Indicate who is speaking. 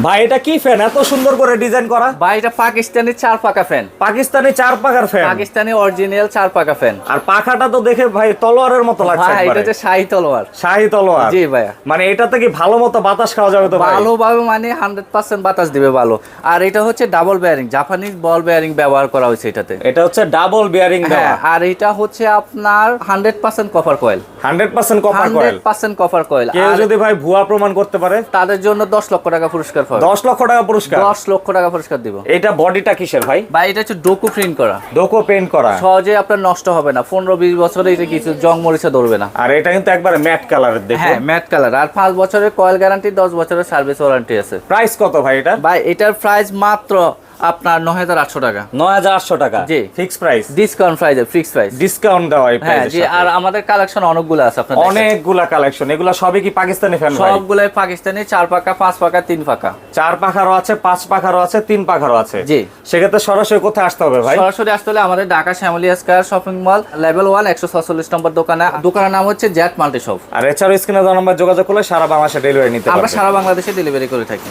Speaker 1: ভাই এটা কি ফ্যান এত সুন্দর করে ডিজাইন করা?
Speaker 2: ভাই এটা পাকিস্তানি 4 পাকা ফ্যান।
Speaker 1: পাকিস্তানি 4 পাখার ফ্যান?
Speaker 2: পাকিস্তানি অরিজিনাল 4 পাকা ফ্যান।
Speaker 1: আর পাখাটা তো দেখে ভাই তলোয়ারের মতো লাগছে।
Speaker 2: ভাই এটা হচ্ছে শাহী তলোয়ার।
Speaker 1: শাহী তলোয়ার?
Speaker 2: জি ভাইয়া।
Speaker 1: মানে এটাতে কি ভালো মতো বাতাস খাওয়া যাবে তো ভাই?
Speaker 2: ভালোভাবে মানে 100% বাতাস দিবে ভালো। আর এটা হচ্ছে ডাবল বেয়ারিং, জাপানিজ বল বেয়ারিং ব্যবহার করা হয়েছে এটাতে।
Speaker 1: এটা হচ্ছে ডাবল বেয়ারিং দেওয়া।
Speaker 2: হ্যাঁ, আর এটা হচ্ছে আপনার 100% copper coil.
Speaker 1: 100% copper coil?
Speaker 2: 100% copper coil.
Speaker 1: কেউ যদি ভাই ভুয়া প্রমাণ করতে পারে
Speaker 2: তাদের জন্য 10 লক্ষ টাকা পুরস্কার পাবে।
Speaker 1: 10 লক্ষ টাকা পুরস্কার?
Speaker 2: 10 লক্ষ টাকা পুরস্কার দিব।
Speaker 1: এটা বডিটা কিসের ভাই?
Speaker 2: ভাই এটা হচ্ছে ডোকো প্রিন্ট করা।
Speaker 1: ডোকো পেইন্ট করা?
Speaker 2: সহজে আপনার নষ্ট হবে না, 15-20 বছরে এটা কিছু জং মরিচা ধরবে না।
Speaker 1: আর এটা কিন্তু একবারে ম্যাট কালারের দেখো।
Speaker 2: হ্যাঁ, ম্যাট কালার। আর 5 বছরের কয়েল গ্যারান্টি, 10 বছরের সার্ভিস ওয়ারেন্টি আছে।
Speaker 1: প্রাইস কত ভাই এটা?
Speaker 2: ভাই এটার প্রাইস মাত্র আপনার 9800 টাকা।
Speaker 1: 9800 টাকা?
Speaker 2: জি।
Speaker 1: Fix price?
Speaker 2: Discount price, fix price.
Speaker 1: Discount দেওয়া এই
Speaker 2: হ্যাঁ
Speaker 1: প্রাইসে?
Speaker 2: জি। আর আমাদের কালেকশন অনেকগুলো আছে আপনাদের।
Speaker 1: অনেকগুলা কালেকশন। এগুলা সবই কি পাকিস্তানি ফ্যান ভাই?
Speaker 2: সবগুলাই পাকিস্তানি 4 পাকা, 5 পাকা, 3 পাকা।
Speaker 1: 4 পাখারও আছে, 5 পাখারও আছে, 3 পাখারও আছে।
Speaker 2: জি।
Speaker 1: সেক্ষেত্রে সরাসরি কোথায় আসতে হবে ভাই?
Speaker 2: সরাসরি আসতে হলে আমাদের Dhaka Shyamoli square shopping mall level 1 146 number দোকানে। দোকানের নাম হচ্ছে জ্যাট মাল্টি শপ।
Speaker 1: আর এছাড়াও স্ক্রিনে দেওয়া নাম্বার যোগাযোগ করলে সারা বাংলাদেশে ডেলিভারি নিতে
Speaker 2: আমরা
Speaker 1: পারবেন।
Speaker 2: সারা বাংলাদেশে ডেলিভারি করে থাকি।